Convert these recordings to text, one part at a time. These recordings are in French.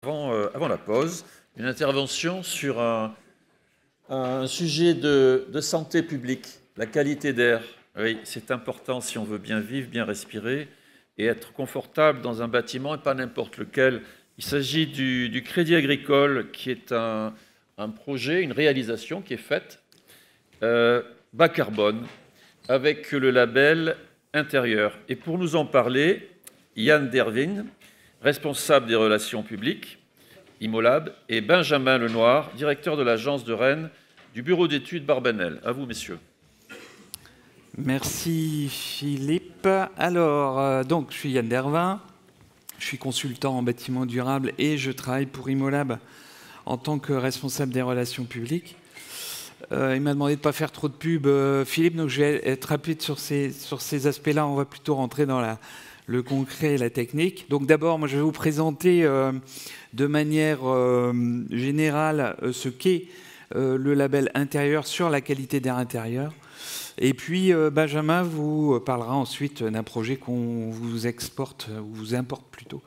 Avant la pause, une intervention sur un sujet de santé publique, la qualité d'air. Oui, c'est important si on veut bien vivre, bien respirer et être confortable dans un bâtiment et pas n'importe lequel. Il s'agit du Crédit Agricole qui est un projet, une réalisation qui est faite bas carbone avec le label intérieur. Et pour nous en parler, Yann Dervin, responsable des relations publiques, Imolab, et Benjamin Lenoir, directeur de l'agence de Rennes du bureau d'études Barbanel. À vous, messieurs. Merci Philippe. Alors, donc, je suis Yann Dervin, je suis consultant en bâtiment durable et je travaille pour Imolab en tant que responsable des relations publiques. Il m'a demandé de ne pas faire trop de pub, Philippe, donc je vais être rapide sur ces aspects-là. On va plutôt rentrer dans le concret et la technique. Donc d'abord, moi, je vais vous présenter de manière générale ce qu'est le label intérieur sur la qualité d'air intérieur. Et puis Benjamin vous parlera ensuite d'un projet qu'on vous exporte, ou vous importe plutôt,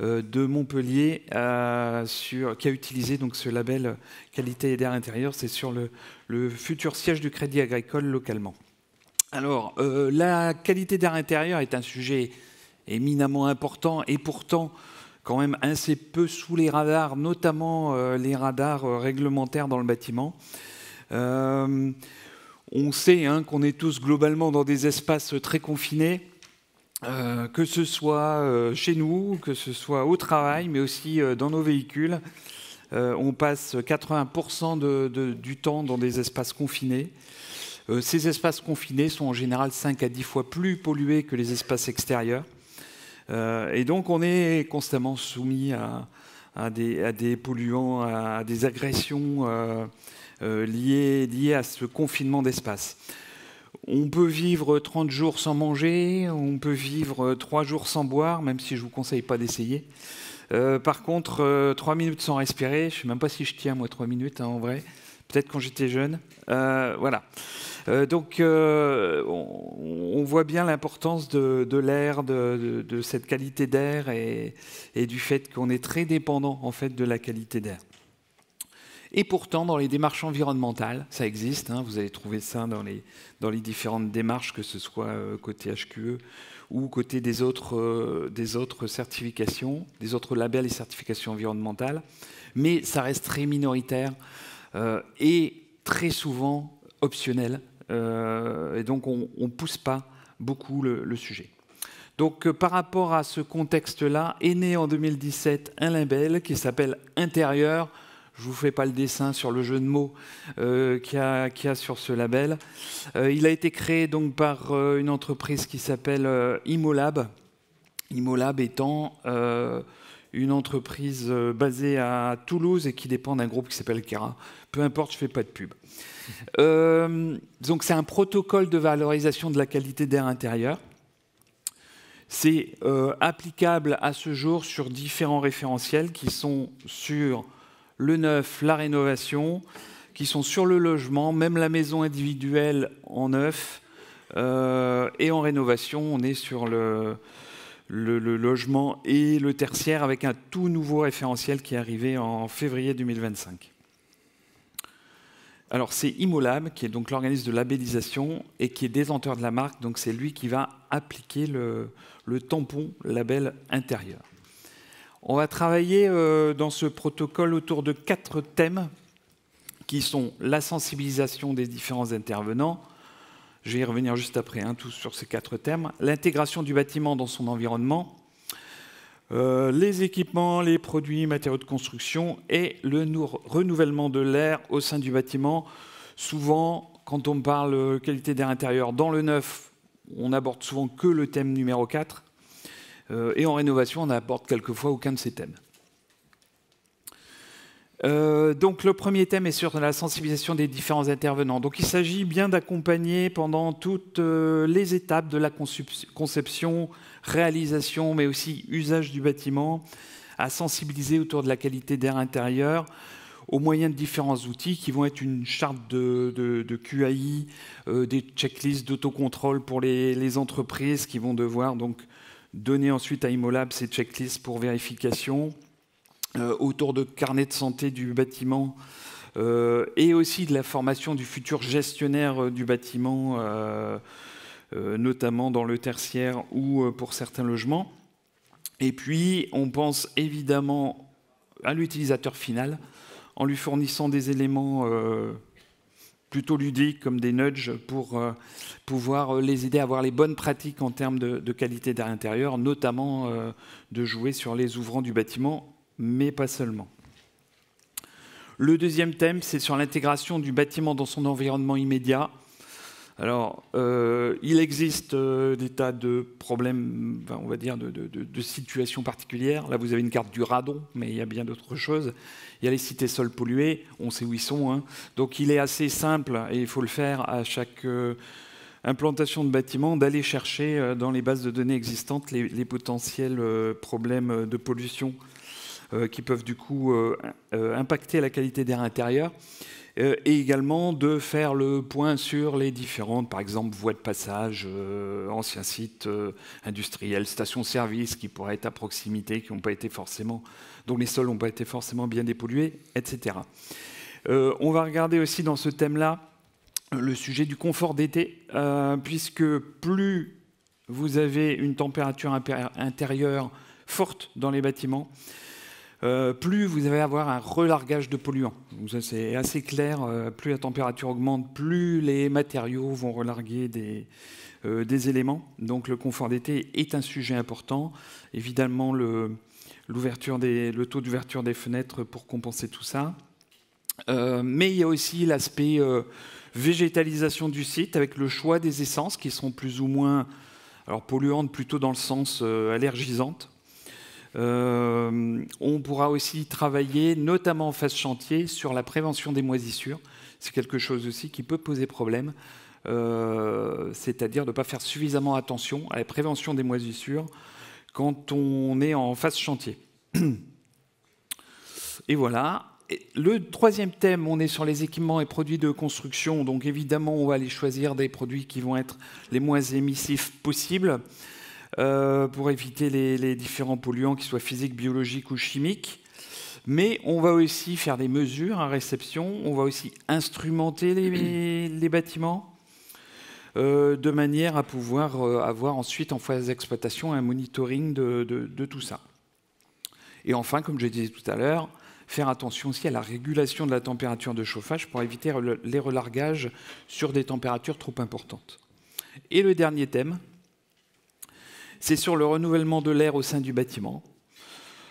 de Montpellier, qui a utilisé donc ce label qualité d'air intérieur. C'est sur le futur siège du Crédit Agricole localement. Alors, la qualité d'air intérieur est un sujet éminemment important et pourtant quand même assez peu sous les radars, notamment les radars réglementaires dans le bâtiment. On sait qu'on est tous globalement dans des espaces très confinés, que ce soit chez nous, que ce soit au travail, mais aussi dans nos véhicules. On passe 80% du temps dans des espaces confinés. Ces espaces confinés sont en général 5 à 10 fois plus pollués que les espaces extérieurs. Et donc on est constamment soumis à des polluants, à des agressions liées à ce confinement d'espace. On peut vivre 30 jours sans manger, on peut vivre 3 jours sans boire, même si je ne vous conseille pas d'essayer. Par contre, 3 minutes sans respirer, je ne sais même pas si je tiens, moi, 3 minutes, en vrai. Peut-être quand j'étais jeune. Voilà. Donc, on voit bien l'importance de l'air, de cette qualité d'air et du fait qu'on est très dépendant, en fait, de la qualité d'air. Et pourtant, dans les démarches environnementales, ça existe, vous allez trouver ça dans les différentes démarches, que ce soit côté HQE ou côté des autres certifications, des autres labels et certifications environnementales, mais ça reste très minoritaire et très souvent optionnel, et donc on ne pousse pas beaucoup le sujet. Donc par rapport à ce contexte-là, est né en 2017 un label qui s'appelle Intérieur. Je ne vous fais pas le dessin sur le jeu de mots qu'il y a sur ce label. Il a été créé donc par une entreprise qui s'appelle Imolab. Imolab étant une entreprise basée à Toulouse et qui dépend d'un groupe qui s'appelle Kera. Peu importe, je ne fais pas de pub. Donc c'est un protocole de valorisation de la qualité d'air intérieur. C'est applicable à ce jour sur différents référentiels qui sont sur le neuf, la rénovation, qui sont sur le logement, même la maison individuelle en neuf, et en rénovation, on est sur le logement et le tertiaire avec un tout nouveau référentiel qui est arrivé en février 2025. Alors c'est Imolab qui est donc l'organisme de labellisation et qui est détenteur de la marque, donc c'est lui qui va appliquer le tampon label intérieur. On va travailler dans ce protocole autour de 4 thèmes qui sont la sensibilisation des différents intervenants. Je vais y revenir juste après, tous sur ces 4 thèmes. L'intégration du bâtiment dans son environnement, les équipements, les produits, matériaux de construction et le renouvellement de l'air au sein du bâtiment. Souvent, quand on parle qualité d'air intérieur dans le neuf, on n'aborde souvent que le thème numéro 4. Et en rénovation, on n'aborde quelquefois aucun de ces thèmes. Donc le premier thème est sur la sensibilisation des différents intervenants. Donc il s'agit bien d'accompagner pendant toutes les étapes de la conception, réalisation, mais aussi usage du bâtiment, à sensibiliser autour de la qualité d'air intérieur au moyen de différents outils qui vont être une charte de QAI, des checklists d'autocontrôle pour les entreprises qui vont devoir donc donner ensuite à Imolab ces checklists pour vérification, autour de carnet de santé du bâtiment et aussi de la formation du futur gestionnaire du bâtiment, notamment dans le tertiaire ou pour certains logements. Et puis, on pense évidemment à l'utilisateur final, en lui fournissant des éléments plutôt ludiques, comme des nudges, pour pouvoir les aider à avoir les bonnes pratiques en termes de qualité d'air intérieur, notamment de jouer sur les ouvrants du bâtiment, mais pas seulement. Le deuxième thème, c'est sur l'intégration du bâtiment dans son environnement immédiat. Alors, il existe des tas de problèmes, enfin, on va dire, de situations particulières. Là, vous avez une carte du radon, mais il y a bien d'autres choses. Il y a les cités sols pollués, on sait où ils sont. Hein. Donc, il est assez simple, et il faut le faire à chaque implantation de bâtiment, d'aller chercher dans les bases de données existantes les potentiels problèmes de pollution qui peuvent du coup impacter la qualité d'air intérieur. Et également de faire le point sur les différentes, par exemple, voies de passage, anciens sites industriels, stations-service qui pourraient être à proximité, qui n'ont pas été forcément, dont les sols n'ont pas été forcément bien dépollués, etc. On va regarder aussi dans ce thème-là le sujet du confort d'été, puisque plus vous avez une température intérieure forte dans les bâtiments, plus vous allez avoir un relargage de polluants. Donc ça, c'est assez clair. Plus la température augmente, plus les matériaux vont relarguer des éléments. Donc le confort d'été est un sujet important. Évidemment, le taux d'ouverture des fenêtres pour compenser tout ça. Mais il y a aussi l'aspect végétalisation du site avec le choix des essences qui sont plus ou moins polluantes, plutôt dans le sens allergisantes. On pourra aussi travailler, notamment en phase chantier, sur la prévention des moisissures. C'est quelque chose aussi qui peut poser problème, c'est-à-dire de ne pas faire suffisamment attention à la prévention des moisissures quand on est en phase chantier. Et voilà. Le troisième thème, on est sur les équipements et produits de construction. Donc évidemment, on va aller choisir des produits qui vont être les moins émissifs possibles. Pour éviter les différents polluants, qu'ils soient physiques, biologiques ou chimiques. Mais on va aussi faire des mesures à réception, on va aussi instrumenter les bâtiments de manière à pouvoir avoir ensuite, en phase d'exploitation, un monitoring de tout ça. Et enfin, comme je disais tout à l'heure, faire attention aussi à la régulation de la température de chauffage pour éviter les relargages sur des températures trop importantes. Et le dernier thème, c'est sur le renouvellement de l'air au sein du bâtiment.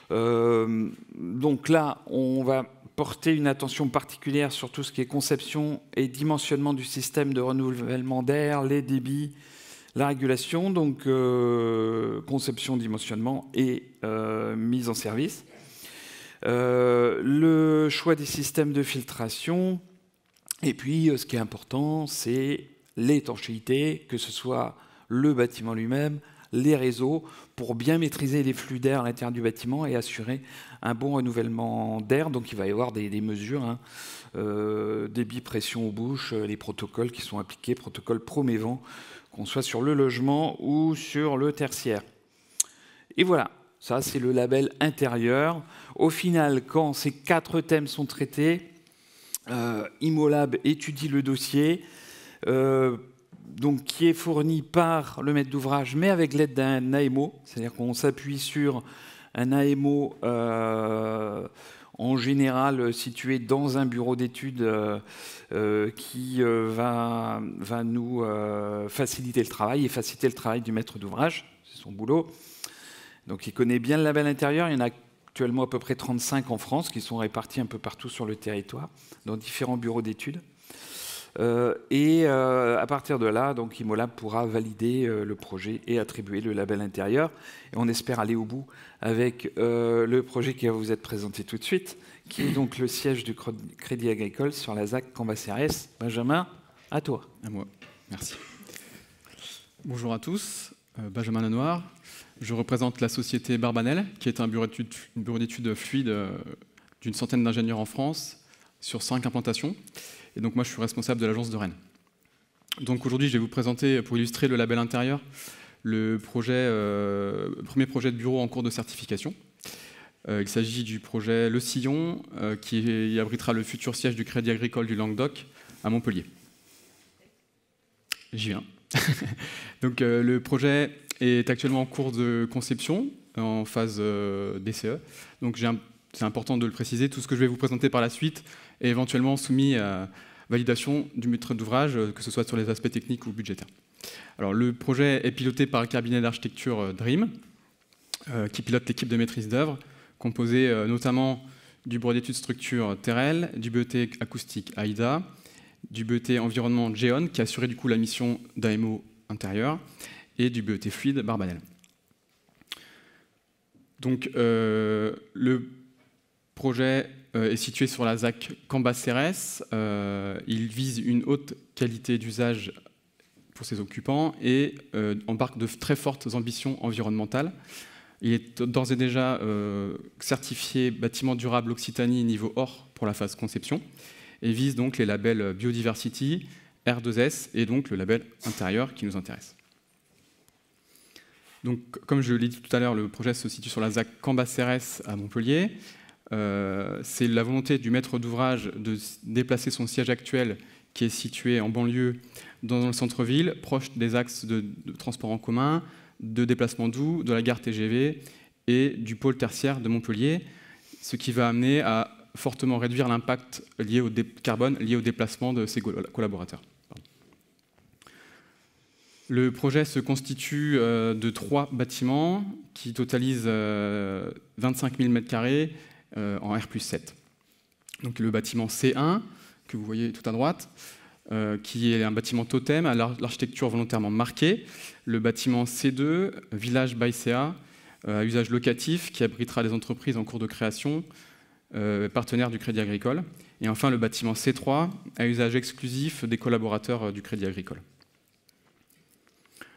Donc là, on va porter une attention particulière sur tout ce qui est conception et dimensionnement du système de renouvellement d'air, les débits, la régulation, donc conception, dimensionnement et mise en service. Le choix des systèmes de filtration. Et puis, ce qui est important, c'est l'étanchéité, que ce soit le bâtiment lui-même, les réseaux, pour bien maîtriser les flux d'air à l'intérieur du bâtiment et assurer un bon renouvellement d'air. Donc il va y avoir des mesures, débit, pression aux bouches, les protocoles qui sont appliqués, protocoles Promévent, qu'on soit sur le logement ou sur le tertiaire. Et voilà, ça c'est le label intérieur. Au final, quand ces 4 thèmes sont traités, Immolab étudie le dossier, donc qui est fourni par le maître d'ouvrage, mais avec l'aide d'un AMO, c'est-à-dire qu'on s'appuie sur un AMO en général situé dans un bureau d'études qui va nous faciliter le travail et faciliter le travail du maître d'ouvrage, c'est son boulot. Donc il connaît bien le label intérieur, il y en a actuellement à peu près 35 en France qui sont répartis un peu partout sur le territoire, dans différents bureaux d'études. À partir de là, donc Immolab pourra valider le projet et attribuer le label intérieur. Et on espère aller au bout avec le projet qui va vous être présenté tout de suite, qui est donc le siège du Crédit Agricole sur la ZAC Cambacérès. Benjamin, à toi. À moi, merci. Bonjour à tous, Benjamin Lenoir. Je représente la société Barbanel, qui est un bureau d'études fluide d'une centaine d'ingénieurs en France sur 5 implantations. Et donc moi, je suis responsable de l'agence de Rennes. Donc aujourd'hui, je vais vous présenter, pour illustrer le label intérieur, le premier projet de bureau en cours de certification. Il s'agit du projet Le Sillon, qui abritera le futur siège du Crédit Agricole du Languedoc à Montpellier. J'y viens. Donc, le projet est actuellement en cours de conception, en phase DCE. Donc, c'est important de le préciser, tout ce que je vais vous présenter par la suite est éventuellement soumis à validation du maître d'ouvrage, que ce soit sur les aspects techniques ou budgétaires. Alors, le projet est piloté par le cabinet d'architecture DREAM, qui pilote l'équipe de maîtrise d'œuvre, composée notamment du bureau d'études structure Terrel, du BET acoustique AIDA, du BET environnement GEON, qui a assuré du coup la mission d'AMO intérieur, et du BET fluide Barbanel. Donc, le projet est situé sur la ZAC Cambacérès. Il vise une haute qualité d'usage pour ses occupants et embarque de très fortes ambitions environnementales. Il est d'ores et déjà certifié bâtiment durable Occitanie niveau OR pour la phase conception et vise donc les labels Biodiversity, R2S et donc le label intérieur qui nous intéresse. Donc, comme je l'ai dit tout à l'heure, le projet se situe sur la ZAC Cambacérès à Montpellier. C'est la volonté du maître d'ouvrage de déplacer son siège actuel qui est situé en banlieue dans le centre-ville, proche des axes de transport en commun, de déplacement doux, de la gare TGV et du pôle tertiaire de Montpellier, ce qui va amener à fortement réduire l'impact lié au carbone lié au déplacement de ses collaborateurs. Le projet se constitue de 3 bâtiments qui totalisent 25 000 m² en R+7. Donc le bâtiment C1, que vous voyez tout à droite, qui est un bâtiment totem à l'architecture volontairement marquée. Le bâtiment C2, Village Baïséa, à usage locatif, qui abritera des entreprises en cours de création, partenaires du Crédit Agricole. Et enfin le bâtiment C3, à usage exclusif des collaborateurs du Crédit Agricole.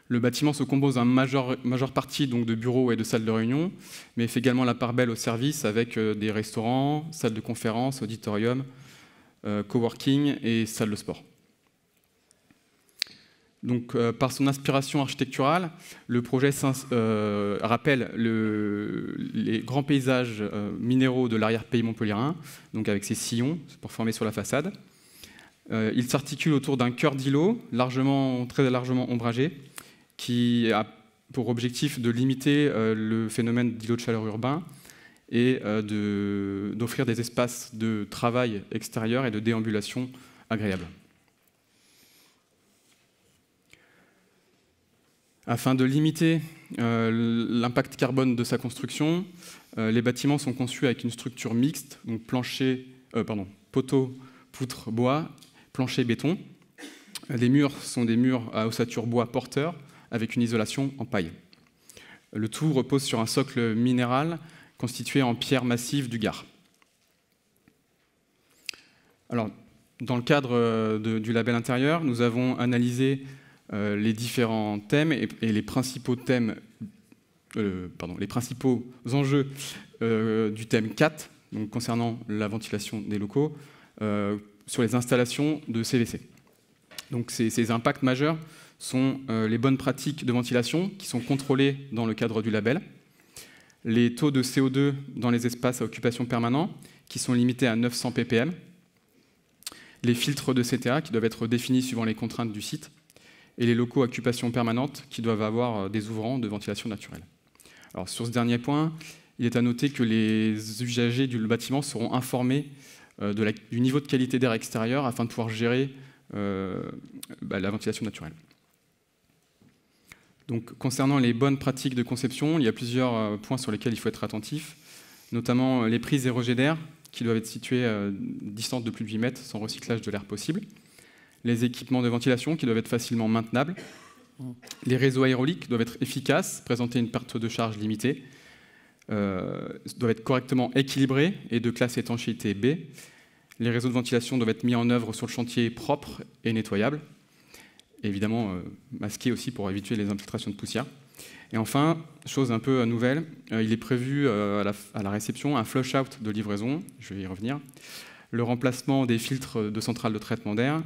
Le bâtiment se compose en majeure partie donc, de bureaux et de salles de réunion, mais fait également la part belle au service avec des restaurants, salles de conférence, auditorium, coworking et salles de sport. Donc, par son inspiration architecturale, le projet rappelle les grands paysages minéraux de l'arrière-pays montpelliérain, donc avec ses sillons pour former sur la façade. Il s'articule autour d'un cœur d'îlot très largement ombragé, qui a pour objectif de limiter le phénomène d'îlot de chaleur urbain et d'offrir des espaces de travail extérieur et de déambulation agréables. Afin de limiter l'impact carbone de sa construction, les bâtiments sont conçus avec une structure mixte, donc poteau, poutre, bois, plancher, béton. Les murs sont des murs à ossature bois porteur, avec une isolation en paille. Le tout repose sur un socle minéral constitué en pierre massive du Gard. Alors, dans le cadre du label intérieur, nous avons analysé les différents thèmes et les principaux enjeux du thème 4, donc concernant la ventilation des locaux, sur les installations de CVC. Donc ces impacts majeurs sont les bonnes pratiques de ventilation qui sont contrôlées dans le cadre du label, les taux de CO2 dans les espaces à occupation permanente qui sont limités à 900 ppm, les filtres de CTA qui doivent être définis suivant les contraintes du site, et les locaux à occupation permanente qui doivent avoir des ouvrants de ventilation naturelle. Alors, sur ce dernier point, il est à noter que les usagers du bâtiment seront informés du niveau de qualité d'air extérieur afin de pouvoir gérer la ventilation naturelle. Donc, concernant les bonnes pratiques de conception, il y a plusieurs points sur lesquels il faut être attentif, notamment les prises et rejets d'air qui doivent être situées distantes de plus de 8 mètres sans recyclage de l'air possible, les équipements de ventilation qui doivent être facilement maintenables, les réseaux hydrauliques doivent être efficaces, présenter une perte de charge limitée, doivent être correctement équilibrés et de classe étanchéité B. Les réseaux de ventilation doivent être mis en œuvre sur le chantier propre et nettoyable. Évidemment, masqués aussi pour éviter les infiltrations de poussière. Et enfin, chose un peu nouvelle, il est prévu à la réception un flush-out de livraison, je vais y revenir, le remplacement des filtres de centrales de traitement d'air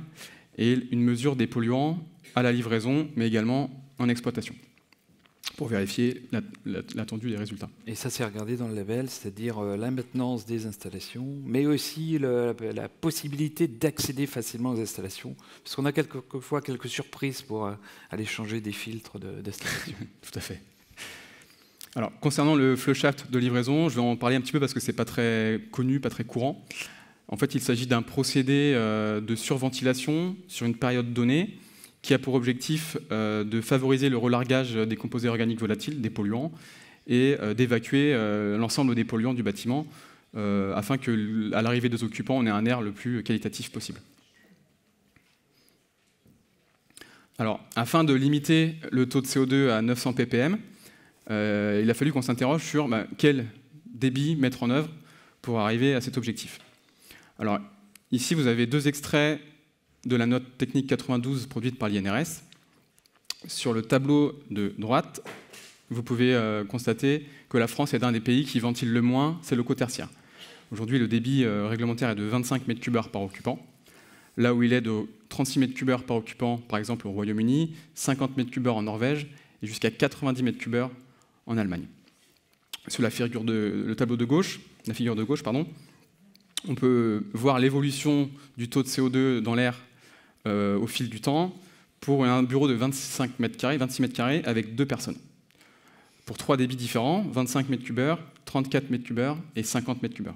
et une mesure des polluants à la livraison, mais également en exploitation. pour vérifier l'attendu des résultats. Et ça, c'est regardé dans le label, c'est-à-dire la maintenance des installations, mais aussi la possibilité d'accéder facilement aux installations, parce qu'on a quelquefois quelques surprises pour aller changer des filtres d'installation. Tout à fait. Alors, concernant le flowchart de livraison, je vais en parler un petit peu parce que ce n'est pas très connu, pas très courant. En fait, il s'agit d'un procédé de surventilation sur une période donnée, qui a pour objectif de favoriser le relargage des composés organiques volatiles, des polluants, et d'évacuer l'ensemble des polluants du bâtiment, afin qu'à l'arrivée des occupants, on ait un air le plus qualitatif possible. Alors, afin de limiter le taux de CO2 à 900 ppm, il a fallu qu'on s'interroge sur quel débit mettre en œuvre pour arriver à cet objectif. Alors, ici, vous avez 2 extraits de la note technique 92 produite par l'INRS. Sur le tableau de droite, vous pouvez constater que la France est un des pays qui ventile le moins ses locaux tertiaires. Aujourd'hui, le débit réglementaire est de 25 m3 par occupant, là où il est de 36 m3 par occupant, par exemple au Royaume-Uni, 50 m3 en Norvège et jusqu'à 90 m3 en Allemagne. Sur la figure de gauche, on peut voir l'évolution du taux de CO2 dans l'air au fil du temps pour un bureau de 26 m2 avec 2 personnes. Pour 3 débits différents, 25 m3, 34 m3 et 50 m3.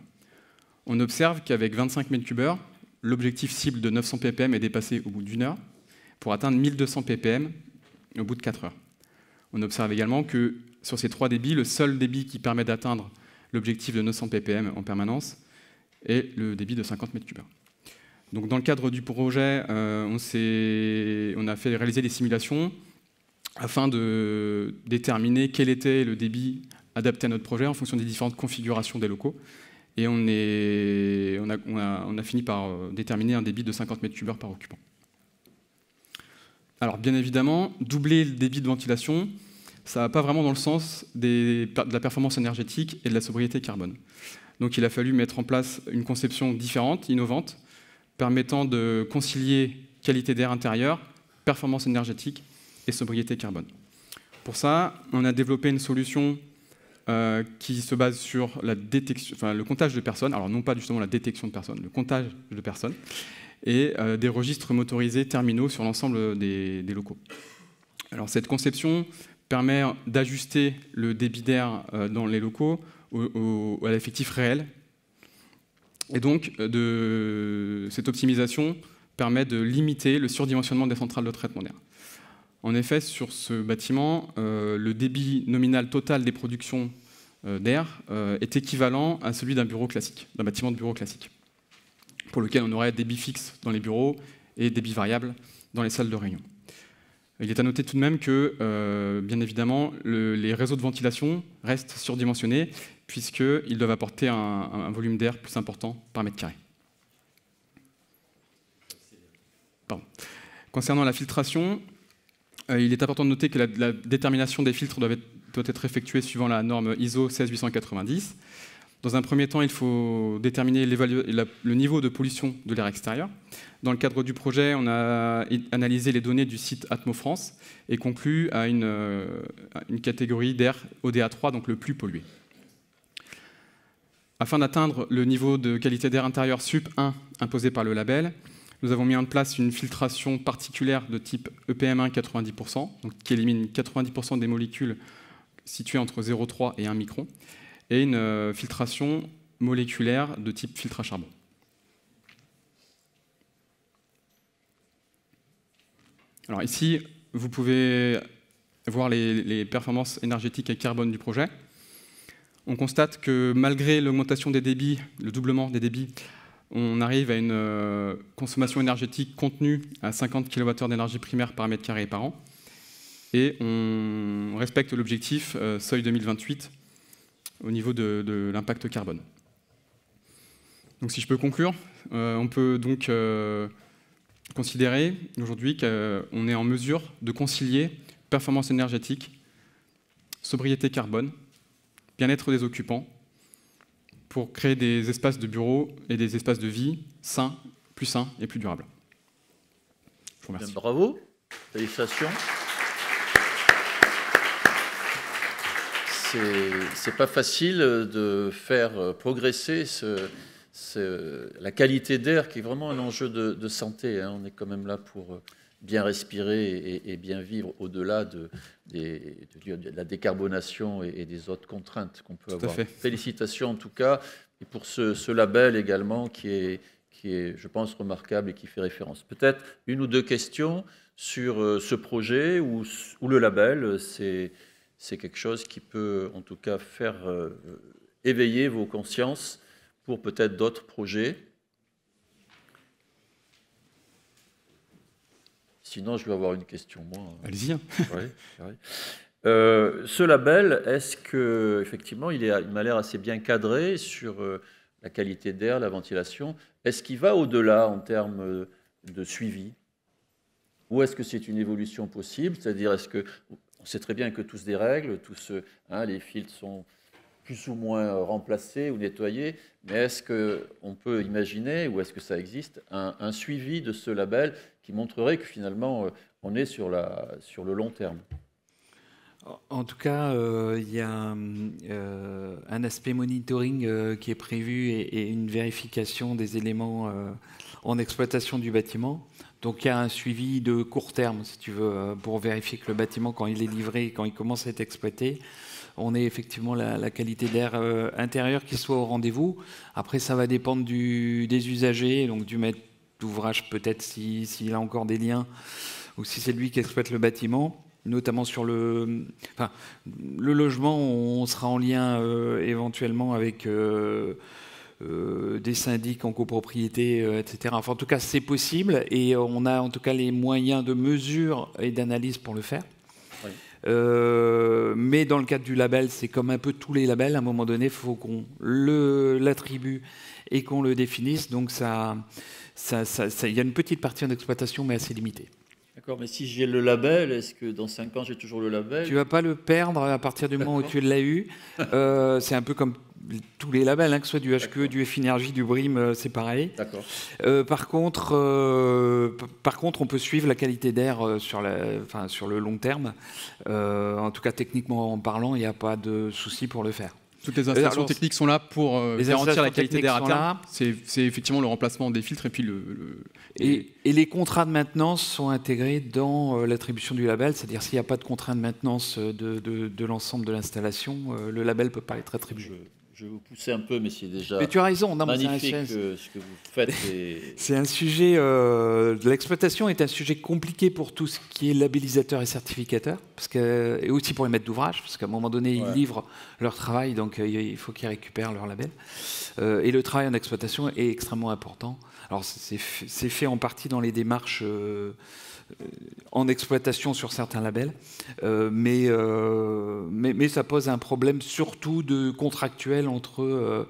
On observe qu'avec 25 m3, l'objectif cible de 900 ppm est dépassé au bout d'1 heure pour atteindre 1200 ppm au bout de 4 heures. On observe également que sur ces 3 débits, le seul débit qui permet d'atteindre l'objectif de 900 ppm en permanence est le débit de 50 m3. Donc, dans le cadre du projet, on a fait réaliser des simulations afin de déterminer quel était le débit adapté à notre projet en fonction des différentes configurations des locaux. Et on a fini par déterminer un débit de 50 m3 par occupant. Alors, bien évidemment, doubler le débit de ventilation, ça ne va pas vraiment dans le sens de la performance énergétique et de la sobriété carbone. Donc, il a fallu mettre en place une conception différente, innovante, permettant de concilier qualité d'air intérieur, performance énergétique et sobriété carbone. Pour ça, on a développé une solution qui se base sur le comptage de personnes, alors non pas justement la détection de personnes, le comptage de personnes, et des registres motorisés terminaux sur l'ensemble des locaux. Alors cette conception permet d'ajuster le débit d'air dans les locaux à l'effectif réel. Et donc, cette optimisation permet de limiter le surdimensionnement des centrales de traitement d'air. En effet, sur ce bâtiment, le débit nominal total des productions d'air est équivalent à celui d'un bureau classique, d'un bâtiment de bureau classique, pour lequel on aurait débit fixe dans les bureaux et débit variable dans les salles de réunion. Il est à noter tout de même que, bien évidemment, les réseaux de ventilation restent surdimensionnés puisqu'ils doivent apporter un volume d'air plus important par mètre carré. Pardon. Concernant la filtration, il est important de noter que la détermination des filtres doit être effectuée suivant la norme ISO 16890. Dans un premier temps, il faut déterminer le niveau de pollution de l'air extérieur. Dans le cadre du projet, on a analysé les données du site Atmo France et conclu à une catégorie d'air ODA3, donc le plus pollué. Afin d'atteindre le niveau de qualité d'air intérieur SUP 1 imposé par le label, nous avons mis en place une filtration particulière de type EPM1 90%, donc qui élimine 90% des molécules situées entre 0,3 et 1 micron, et une filtration moléculaire de type filtre à charbon. Alors ici, vous pouvez voir les performances énergétiques et carbone du projet. On constate que malgré l'augmentation des débits, le doublement des débits, on arrive à une consommation énergétique contenue à 50 kWh d'énergie primaire par mètre carré et par an. Et on respecte l'objectif seuil 2028 au niveau de l'impact carbone. Donc si je peux conclure, on peut donc considérer aujourd'hui qu'on est en mesure de concilier performance énergétique, sobriété carbone, bien-être des occupants, pour créer des espaces de bureau et des espaces de vie sains et plus durables. Je vous remercie. Bien, bravo, félicitations. c'est pas facile de faire progresser la qualité d'air, qui est vraiment un enjeu de santé. Hein. On est quand même là pour bien respirer et bien vivre au-delà de la décarbonation et des autres contraintes qu'on peut avoir. Félicitations en tout cas, et pour ce label également qui est, je pense, remarquable et qui fait référence. Peut-être une ou deux questions sur ce projet ou le label. C'est quelque chose qui peut en tout cas faire éveiller vos consciences pour peut-être d'autres projets. Sinon, je vais avoir une question, moi. Allez-y. Ouais. Ce label, est-ce que effectivement, il m'a l'air assez bien cadré sur la qualité d'air, la ventilation. Est-ce qu'il va au-delà en termes de suivi? Ou est-ce que c'est une évolution possible? C'est-à-dire, on sait très bien que tous des règles, les filtres sont plus ou moins remplacés ou nettoyés, mais est-ce qu'on peut imaginer, ou est-ce que ça existe, un suivi de ce label qui montrerait que finalement on est sur le long terme? En tout cas, il y a un aspect monitoring qui est prévu et une vérification des éléments en exploitation du bâtiment. Donc il y a un suivi de court terme, si tu veux, pour vérifier que le bâtiment, quand il est livré, quand il commence à être exploité, on ait effectivement la qualité d'air intérieur qui soit au rendez-vous. Après, ça va dépendre des usagers, donc du maître d'ouvrage peut-être s'il a encore des liens, ou si c'est lui qui exploite le bâtiment. Notamment sur le logement, on sera en lien éventuellement avec des syndics en copropriété, etc. Enfin, en tout cas, c'est possible et on a en tout cas les moyens de mesure et d'analyse pour le faire. Oui. Mais dans le cadre du label, c'est comme un peu tous les labels. À un moment donné, il faut qu'on l'attribue et qu'on le définisse. Donc, il y a une petite partie en exploitation, mais assez limitée. D'accord, mais si j'ai le label, est-ce que dans 5 ans, j'ai toujours le label? Tu ne vas pas le perdre à partir du moment où tu l'as eu. C'est un peu comme tous les labels, hein, que ce soit du HQE, du F-Énergie, du BREEAM, c'est pareil. D'accord. Par contre, on peut suivre la qualité d'air sur le long terme. En tout cas, techniquement en parlant, il n'y a pas de souci pour le faire. Toutes les installations techniques sont là pour garantir la qualité d'air à terme. C'est effectivement le remplacement des filtres et puis Et les contrats de maintenance sont intégrés dans l'attribution du label, c'est-à-dire s'il n'y a pas de contrat de maintenance de l'ensemble de l'installation, le label ne peut pas être attribué. Je vais vous pousser un peu, mais c'est déjà tu as raison, magnifique ce que vous faites. C'est un sujet, l'exploitation est un sujet compliqué pour tout ce qui est labellisateur et certificateur, et aussi pour les maîtres d'ouvrage, parce qu'à un moment donné, ils livrent leur travail, donc il faut qu'ils récupèrent leur label. Et le travail en exploitation est extrêmement important. Alors c'est fait en partie dans les démarches en exploitation sur certains labels, mais ça pose un problème surtout de contractuel entre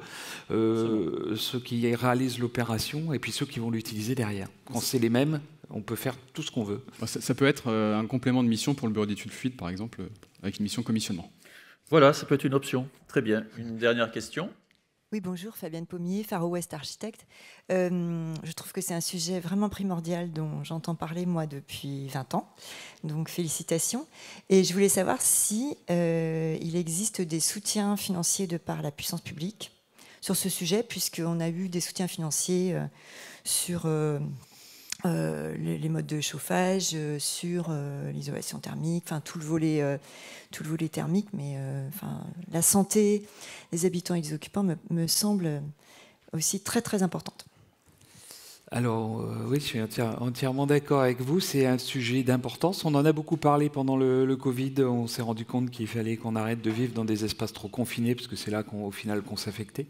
ceux qui réalisent l'opération et puis ceux qui vont l'utiliser derrière. Quand c'est les mêmes, on peut faire tout ce qu'on veut. Ça peut être un complément de mission pour le bureau d'études fluides, par exemple, avec une mission commissionnement. Voilà, ça peut être une option. Très bien. Une dernière question. Oui, bonjour, Fabienne Pommier, Faro West Architecte. Je trouve que c'est un sujet vraiment primordial dont j'entends parler, moi, depuis 20 ans. Donc, félicitations. Et je voulais savoir si il existe des soutiens financiers de par la puissance publique sur ce sujet, puisqu'on a eu des soutiens financiers sur les modes de chauffage, sur l'isolation thermique, enfin tout le volet thermique, mais la santé des habitants et des occupants me semble aussi très très importante. Alors oui, je suis entièrement d'accord avec vous, c'est un sujet d'importance. On en a beaucoup parlé pendant le Covid, on s'est rendu compte qu'il fallait qu'on arrête de vivre dans des espaces trop confinés, parce que c'est là qu'au final qu'on s'affectait.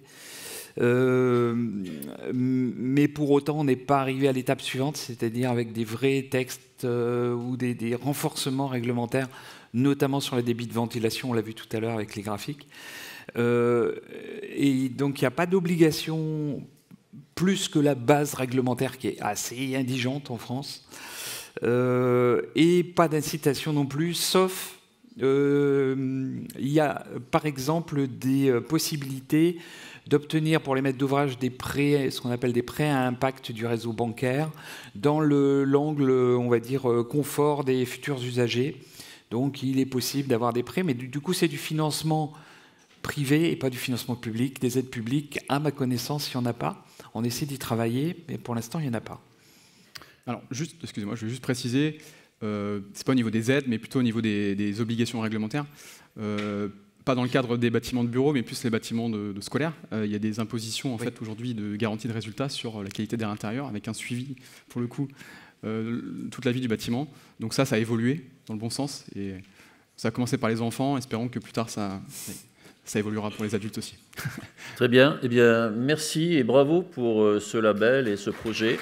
Mais pour autant, on n'est pas arrivé à l'étape suivante, c'est-à-dire avec des vrais textes ou des renforcements réglementaires, notamment sur les débits de ventilation, on l'a vu tout à l'heure avec les graphiques. Et donc, il n'y a pas d'obligation plus que la base réglementaire qui est assez indigente en France, et pas d'incitation non plus, sauf il y a par exemple des possibilités d'obtenir pour les maîtres d'ouvrage des prêts, ce qu'on appelle des prêts à impact du réseau bancaire, dans l'angle, on va dire, confort des futurs usagers. Donc il est possible d'avoir des prêts, mais du coup c'est du financement privé et pas du financement public. Des aides publiques, à ma connaissance, il n'y en a pas. On essaie d'y travailler, mais pour l'instant il n'y en a pas. Alors, excusez-moi, je vais juste préciser, c'est pas au niveau des aides, mais plutôt au niveau des obligations réglementaires. Pas dans le cadre des bâtiments de bureaux, mais plus les bâtiments de scolaires. Il y a des impositions en fait aujourd'hui de garantie de résultats sur la qualité d'air intérieur, avec un suivi pour le coup toute la vie du bâtiment. Donc ça a évolué dans le bon sens et ça a commencé par les enfants. Espérons que plus tard ça évoluera pour les adultes aussi. Très bien. Eh bien, merci et bravo pour ce label et ce projet.